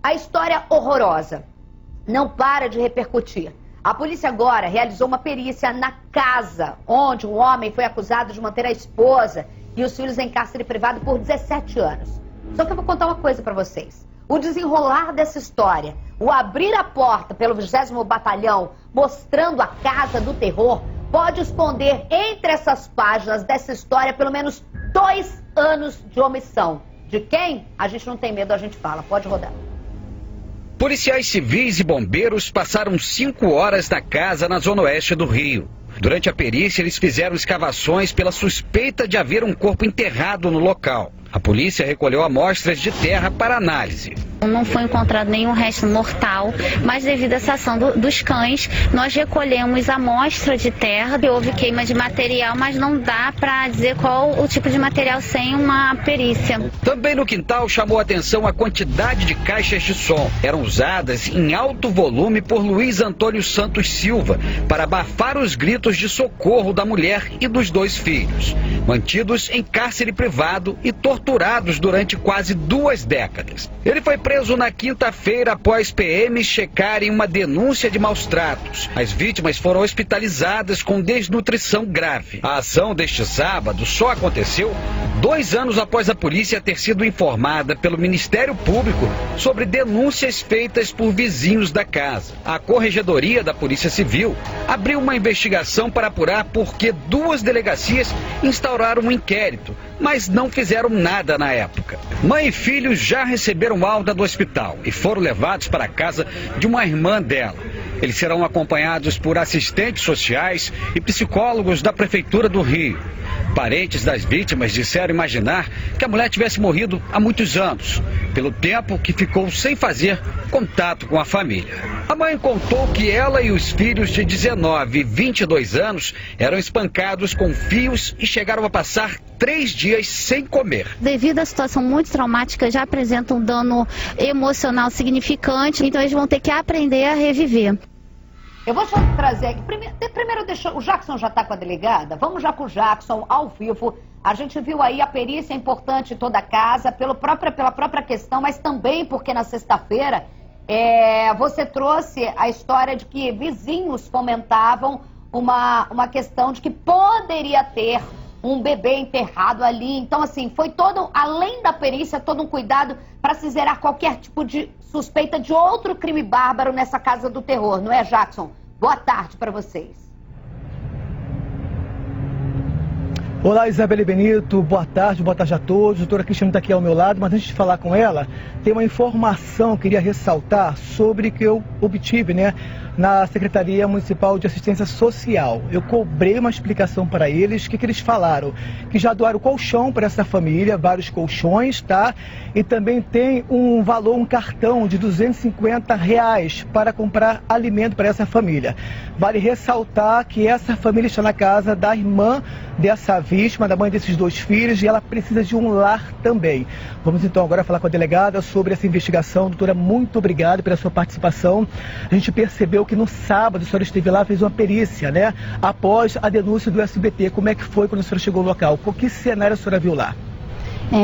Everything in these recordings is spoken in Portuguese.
A história horrorosa não para de repercutir. A polícia agora realizou uma perícia na casa onde um homem foi acusado de manter a esposa e os filhos em cárcere privado por 17 anos. Só que eu vou contar uma coisa para vocês. O desenrolar dessa história, o abrir a porta pelo 20º Batalhão, mostrando a casa do terror, pode esconder entre essas páginas dessa história pelo menos 2 anos de omissão. De quem? A gente não tem medo, a gente fala. Pode rodar. Policiais civis e bombeiros passaram 5 horas na casa na zona oeste do Rio. Durante a perícia, eles fizeram escavações pela suspeita de haver um corpo enterrado no local. A polícia recolheu amostras de terra para análise. Não foi encontrado nenhum resto mortal, mas devido a essa ação dos cães, nós recolhemos amostra de terra. Houve queima de material, mas não dá para dizer qual o tipo de material sem uma perícia. Também no quintal chamou a atenção a quantidade de caixas de som. Eram usadas em alto volume por Luiz Antônio Santos Silva para abafar os gritos de socorro da mulher e dos 2 filhos, mantidos em cárcere privado e torturados durante quase 2 décadas. Ele foi preso na quinta-feira após PMs checarem uma denúncia de maus-tratos. As vítimas foram hospitalizadas com desnutrição grave. A ação deste sábado só aconteceu 2 anos após a polícia ter sido informada pelo Ministério Público sobre denúncias feitas por vizinhos da casa. A Corregedoria da Polícia Civil abriu uma investigação para apurar por que 2 delegacias instauraram um inquérito, mas não fizeram nada na época. Mãe e filhos já receberam alta do hospital e foram levados para a casa de uma irmã dela. Eles serão acompanhados por assistentes sociais e psicólogos da Prefeitura do Rio. Parentes das vítimas disseram imaginar que a mulher tivesse morrido há muitos anos, pelo tempo que ficou sem fazer contato com a família. A mãe contou que ela e os filhos de 19 e 22 anos eram espancados com fios e chegaram a passar 3 dias sem comer. Devido à situação muito traumática, já apresentam um dano emocional significante, então eles vão ter que aprender a reviver. Eu vou trazer aqui, primeiro deixa, o Jackson já está com a delegada, vamos já com o Jackson ao vivo. A gente viu aí a perícia importante em toda a casa, pela própria questão, mas também porque na sexta-feira você trouxe a história de que vizinhos fomentavam uma questão de que poderia ter um bebê enterrado ali. Então, assim, foi todo, além da perícia, todo um cuidado para se zerar qualquer tipo de suspeita de outro crime bárbaro nessa casa do terror, não é, Jackson? Boa tarde para vocês. Olá, Isabelle Benito, boa tarde a todos. A doutora Cristina está aqui ao meu lado, mas antes de falar com ela, tem uma informação que eu queria ressaltar sobre que eu obtive, na Secretaria Municipal de Assistência Social. Eu cobrei uma explicação para eles, o que eles falaram? Que já doaram colchão para essa família, vários colchões, tá? E também tem um valor, um cartão de R$250 para comprar alimento para essa família. Vale ressaltar que essa família está na casa da irmã dessa vítima, da mãe desses 2 filhos, e ela precisa de um lar também. Vamos então agora falar com a delegada sobre essa investigação. Doutora, muito obrigado pela sua participação. A gente percebeu que no sábado a senhora esteve lá, fez uma perícia, após a denúncia do SBT. Como é que foi quando a senhora chegou no local? Que cenário a senhora viu lá?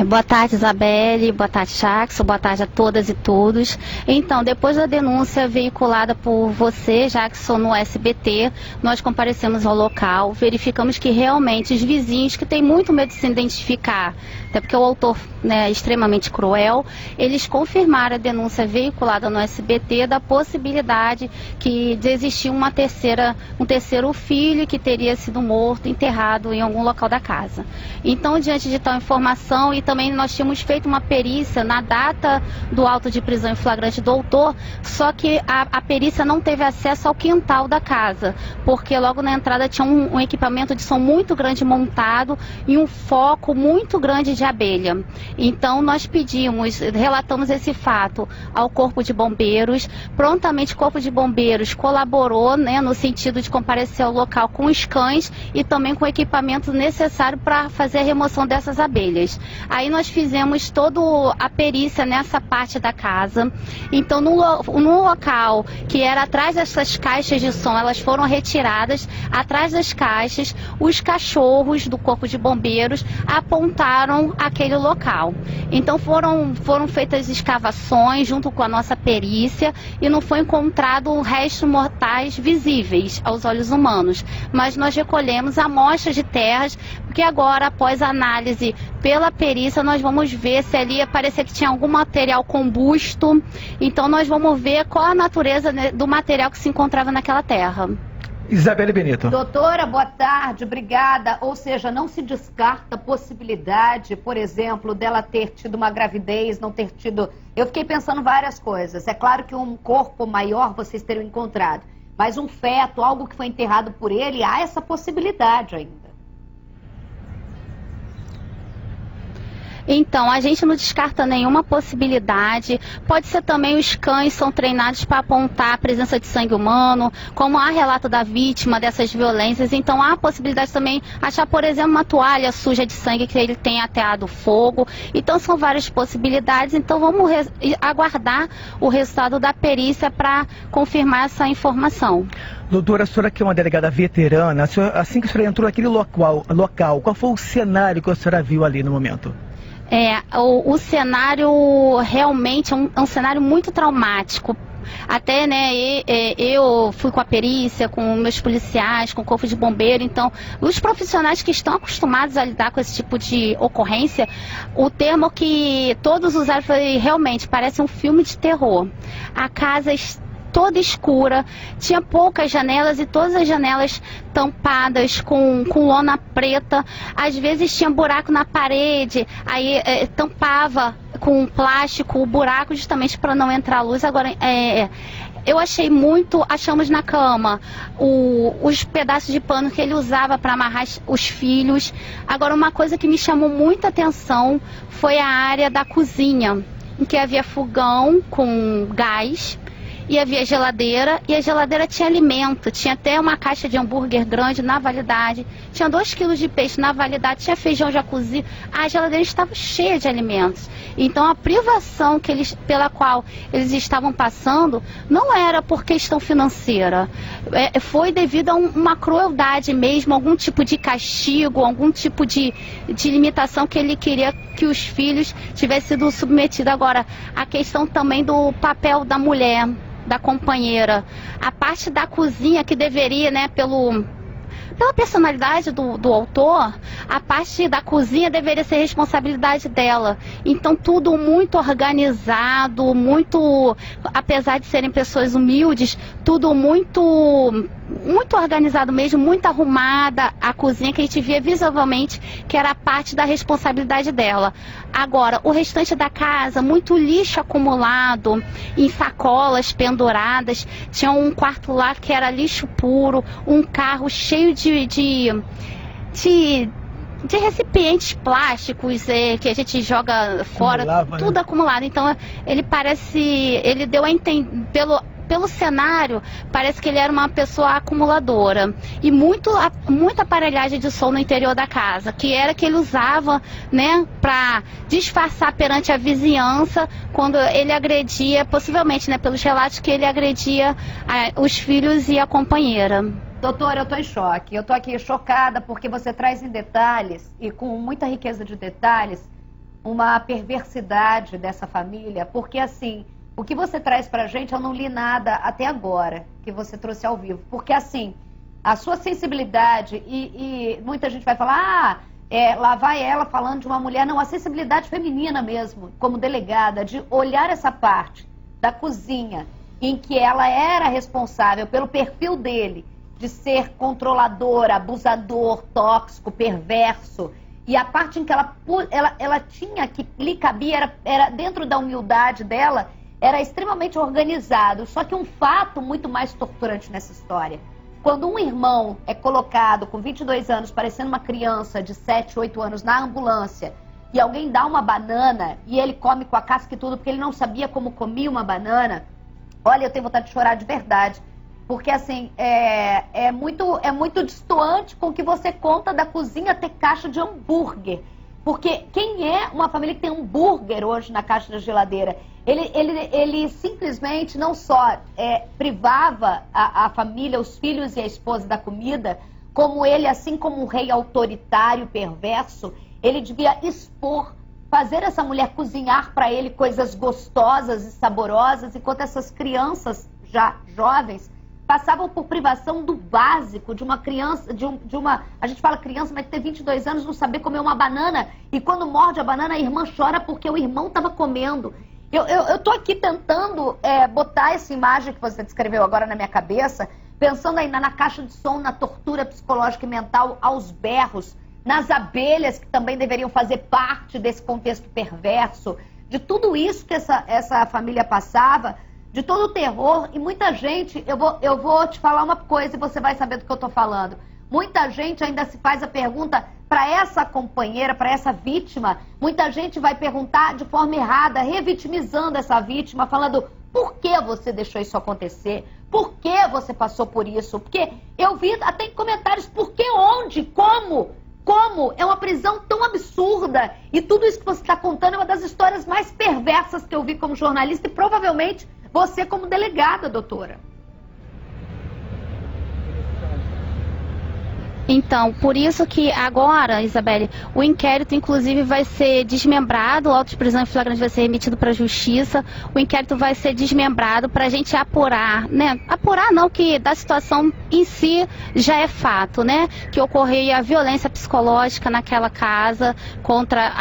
Boa tarde, Isabelle, boa tarde, Jackson, boa tarde a todas e todos. Então, depois da denúncia veiculada por você, Jackson, no SBT, nós comparecemos ao local, verificamos que realmente os vizinhos, que têm muito medo de se identificar, até porque o autor é extremamente cruel, eles confirmaram a denúncia veiculada no SBT da possibilidade de existir um terceiro filho que teria sido morto, enterrado em algum local da casa. Então, diante de tal informação, e também nós tínhamos feito uma perícia na data do auto de prisão em flagrante do autor, só que a perícia não teve acesso ao quintal da casa, porque logo na entrada tinha um equipamento de som muito grande montado e um foco muito grande de abelha. Então nós relatamos esse fato ao Corpo de Bombeiros. Prontamente o Corpo de Bombeiros colaborou, no sentido de comparecer ao local com os cães e também com o equipamento necessário para fazer a remoção dessas abelhas. Aí nós fizemos toda a perícia nessa parte da casa. Então no local que era atrás dessas caixas de som, elas foram retiradas. Atrás das caixas, os cachorros do Corpo de Bombeiros apontaram aquele local. Então foram feitas escavações junto com a nossa perícia e não foi encontrado restos mortais visíveis aos olhos humanos. Mas nós recolhemos amostras de terras, porque agora, após a análise pela perícia, nós vamos ver se ali parecia que tinha algum material combusto. Então nós vamos ver qual a natureza, né, do material que se encontrava naquela terra. Isabelle Benito. Doutora, boa tarde, obrigada. Ou seja, não se descarta a possibilidade, por exemplo, dela ter tido uma gravidez, não ter tido... Eu fiquei pensando várias coisas. É claro que um corpo maior vocês teriam encontrado, mas um feto, algo que foi enterrado por ele, há essa possibilidade ainda. Então, a gente não descarta nenhuma possibilidade. Pode ser também os cães são treinados para apontar a presença de sangue humano, como há relato da vítima dessas violências. Então, há a possibilidade também achar, por exemplo, uma toalha suja de sangue que ele tenha ateado fogo. Então, são várias possibilidades. Então, vamos aguardar o resultado da perícia para confirmar essa informação. Doutora, a senhora que é uma delegada veterana, assim que a senhora entrou naquele local, qual foi o cenário que a senhora viu ali no momento? O cenário realmente é um cenário muito traumático. Até, né, eu fui com a perícia, com meus policiais, com o Corpo de Bombeiro. Então, os profissionais que estão acostumados a lidar com esse tipo de ocorrência, o termo que todos usaram foi realmente, parece um filme de terror. A casa toda escura, tinha poucas janelas e todas as janelas tampadas com lona preta. Às vezes tinha buraco na parede, aí tampava com plástico o buraco justamente para não entrar luz. Agora, eu achamos na cama os pedaços de pano que ele usava para amarrar os filhos. Agora, uma coisa que me chamou muita atenção foi a área da cozinha, em que havia fogão com gás, e havia geladeira, e a geladeira tinha alimento, tinha até uma caixa de hambúrguer grande na validade, tinha 2 quilos de peixe na validade, tinha feijão já cozido, a geladeira estava cheia de alimentos. Então a privação pela qual eles estavam passando não era por questão financeira, foi devido a uma crueldade mesmo, algum tipo de castigo, algum tipo de limitação que ele queria que os filhos tivessem sido submetidos. Agora, a questão também do papel da mulher, da companheira, a parte da cozinha que deveria, né, pela personalidade do autor, a parte da cozinha deveria ser responsabilidade dela. Então tudo muito organizado, muito, apesar de serem pessoas humildes, tudo muito organizado mesmo, muito arrumada a cozinha, que a gente via visivelmente que era parte da responsabilidade dela. Agora, o restante da casa, muito lixo acumulado em sacolas penduradas, tinha um quarto lá que era lixo puro, um carro cheio de recipientes plásticos que a gente joga fora, tudo acumulado. Então ele deu a entender, pelo cenário, parece que ele era uma pessoa acumuladora. E muita aparelhagem de som no interior da casa, que era que ele usava, né, para disfarçar perante a vizinhança quando ele agredia, possivelmente, né, pelos relatos, que ele agredia os filhos e a companheira. Doutora, eu estou em choque. Eu estou aqui chocada porque você traz em detalhes, e com muita riqueza de detalhes, uma perversidade dessa família, porque assim, o que você traz pra gente, eu não li nada até agora, que você trouxe ao vivo. Porque assim, a sua sensibilidade, e muita gente vai falar, lá vai ela falando de uma mulher. Não, a sensibilidade feminina mesmo, como delegada, de olhar essa parte da cozinha, em que ela era responsável pelo perfil dele, de ser controlador, abusador, tóxico, perverso. E a parte em que ela tinha, que lhe cabia, era dentro da humildade dela, era extremamente organizado. Só que um fato muito mais torturante nessa história: quando um irmão é colocado com 22 anos, parecendo uma criança de 7, 8 anos, na ambulância, e alguém dá uma banana e ele come com a casca e tudo, porque ele não sabia como comia uma banana, olha, eu tenho vontade de chorar de verdade. Porque assim, é muito distoante com o que você conta da cozinha ter caixa de hambúrguer. Porque quem é uma família que tem hambúrguer hoje na caixa da geladeira? Ele simplesmente não só privava a família, os filhos e a esposa da comida, como ele, assim como um rei autoritário, perverso, ele devia expor, fazer essa mulher cozinhar para ele coisas gostosas e saborosas, enquanto essas crianças já jovens passavam por privação do básico de uma criança, a gente fala criança, mas ter 22 anos, não saber comer uma banana, e quando morde a banana a irmã chora porque o irmão estava comendo. Eu tô aqui tentando botar essa imagem que você descreveu agora na minha cabeça, pensando ainda na caixa de som, na tortura psicológica e mental, aos berros, nas abelhas que também deveriam fazer parte desse contexto perverso, de tudo isso que essa família passava, de todo o terror. E muita gente, eu vou te falar uma coisa e você vai saber do que eu tô falando. Muita gente ainda se faz a pergunta para essa companheira, para essa vítima, muita gente vai perguntar de forma errada, revitimizando essa vítima, falando: por que você deixou isso acontecer? Por que você passou por isso? Porque eu vi até em comentários: por que, onde, como? Como? É uma prisão tão absurda. E tudo isso que você está contando é uma das histórias mais perversas que eu vi como jornalista e provavelmente você como delegada, doutora. Então, por isso que agora, Isabelle, o inquérito inclusive vai ser desmembrado, o auto de prisão em flagrante vai ser remetido para a justiça, o inquérito vai ser desmembrado para a gente apurar, né? Apurar não, que da situação em si já é fato, né? Que ocorria a violência psicológica naquela casa contra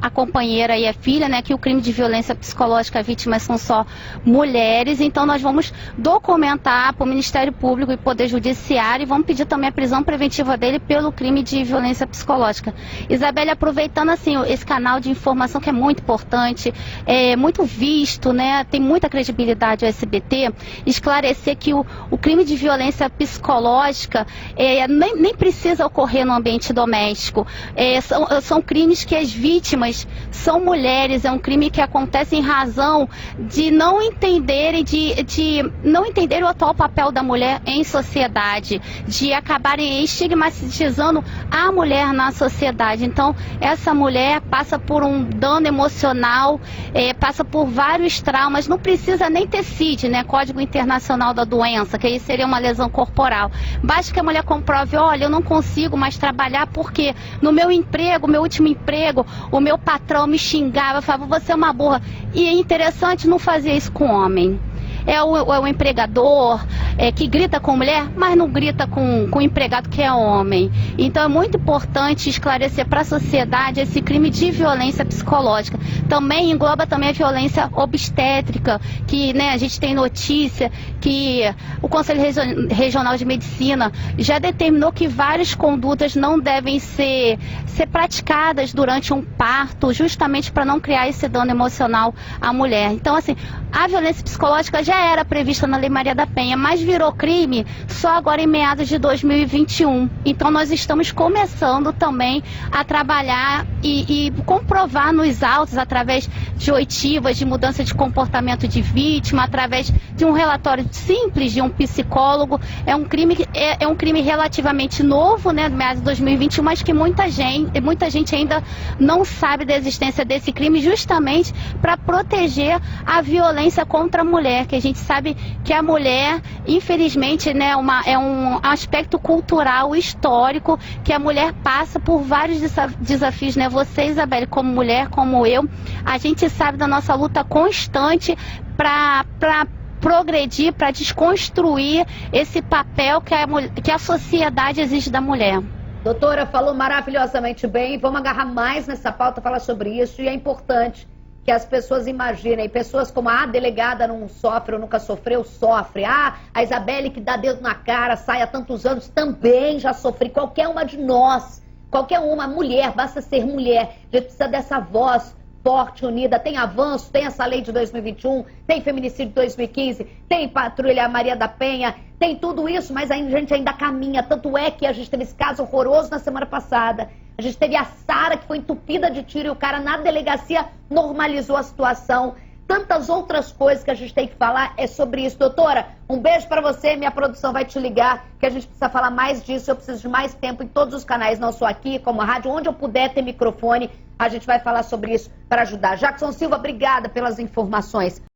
a companheira e a filha, né? Que o crime de violência psicológica, vítimas são só mulheres, então nós vamos documentar para o Ministério Público e Poder Judiciário e vamos pedir também a prisão preventiva dele pelo crime de violência psicológica. Isabelle, aproveitando assim esse canal de informação que é muito importante, é muito visto, né? Tem muita credibilidade o SBT, esclarecer que o crime de violência psicológica nem precisa ocorrer no ambiente doméstico. São crimes que as vítimas são mulheres, é um crime que acontece em razão de não entenderem, de não entenderem o atual papel da mulher em sociedade, de acabarem estigmatizando a mulher na sociedade. Então, essa mulher passa por um dano emocional, passa por vários traumas, não precisa nem ter CID, né? Código Internacional da Doença, que aí seria uma lesão corporal. Basta que a mulher comprove: olha, eu não consigo mais trabalhar porque no meu emprego, meu último emprego, o meu patrão me xingava, falava: você é uma burra. E é interessante, não fazer isso com homem. É o empregador que grita com mulher, mas não grita com o empregado que é homem. Então é muito importante esclarecer para a sociedade esse crime de violência psicológica. Também engloba também a violência obstétrica, que, né, a gente tem notícia que o Conselho Regional de Medicina já determinou que várias condutas não devem ser praticadas durante um parto, justamente para não criar esse dano emocional à mulher. Então, assim, a violência psicológica já era prevista na Lei Maria da Penha, mas virou crime só agora em meados de 2021. Então nós estamos começando também a trabalhar e comprovar nos autos, através de oitivas, de mudança de comportamento de vítima, através de um relatório simples de um psicólogo. É um crime relativamente novo, né, meados de 2021, mas que muita gente ainda não sabe da existência desse crime, justamente para proteger a violência contra a mulher, que a gente sabe que a mulher, infelizmente, né, é um aspecto cultural, histórico, que a mulher passa por vários desafios, né? Você, Isabelle, como mulher, como eu, a gente sabe da nossa luta constante para progredir, para desconstruir esse papel que a sociedade exige da mulher. Doutora, falou maravilhosamente bem. Vamos agarrar mais nessa pauta, falar sobre isso, e é importante que as pessoas imaginem, pessoas como a delegada não sofre ou nunca sofreu, sofre. A Isabelle que dá dedo na cara, sai há tantos anos, também já sofri. Qualquer uma de nós, qualquer uma, mulher, basta ser mulher. A gente precisa dessa voz forte, unida. Tem avanço, tem essa lei de 2021, tem feminicídio de 2015, tem patrulha Maria da Penha, tem tudo isso, mas a gente ainda caminha. Tanto é que a gente teve esse caso horroroso na semana passada. A gente teve a Sara, que foi entupida de tiro, e o cara na delegacia normalizou a situação. tantas outras coisas que a gente tem que falar, é sobre isso. Doutora, um beijo pra você, minha produção vai te ligar, que a gente precisa falar mais disso, eu preciso de mais tempo em todos os canais, não só aqui, como a rádio, onde eu puder ter microfone, a gente vai falar sobre isso para ajudar. Jackson Silva, obrigada pelas informações.